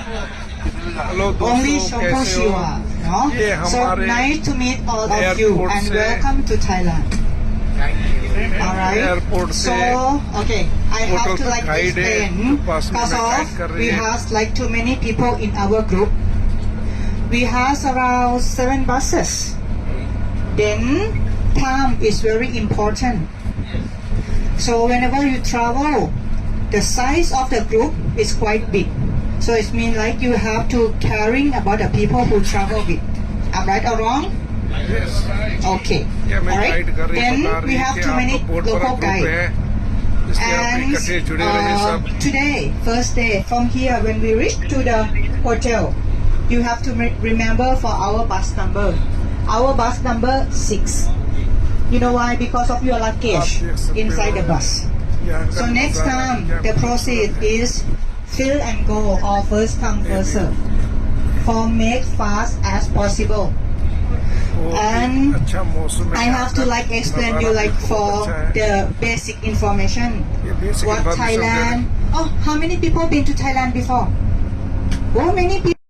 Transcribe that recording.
Hello Only दोस्तों, Shoko कैसे हो? Shiwa. No? ये So हमारे nice to meet all of you airport and से- welcome to Thailand. Alright. Airport So से okay, I have hotel to तक like guide है, explain जो पास में because गाइड of कर रही we है। have like too many people in our group. We have around 7 buses. Then time is very important. So whenever you travel, the size of the group is quite big. So it means like you have to caring about the people who travel with. I'm right or wrong? Yes. Okay. ये हमें Alright. Guide कर रही है, Then बता we रही है have कि too many आपका बहुत बड़ा local ग्रुप guide. है, इसलिए आप And इकट्ठे जुड़े रहिए सब। today, first day, from here when we reach to the hotel, you have to remember for our bus number. Our bus number 6. You know why? Because of your luggage आप देख सकते inside हो। the bus. यहाँ का So next नज़ारा time, क्या the खूबसूरत process है। is fill and go or first come first serve. For make fast as possible. बहुत ही And अच्छा मौसम है I यहाँ have to का, like explain नज़ारा you भी like बहुत for अच्छा है। the basic information. ये basic What information Thailand? Oh, how many people been to Thailand before? Oh, many people.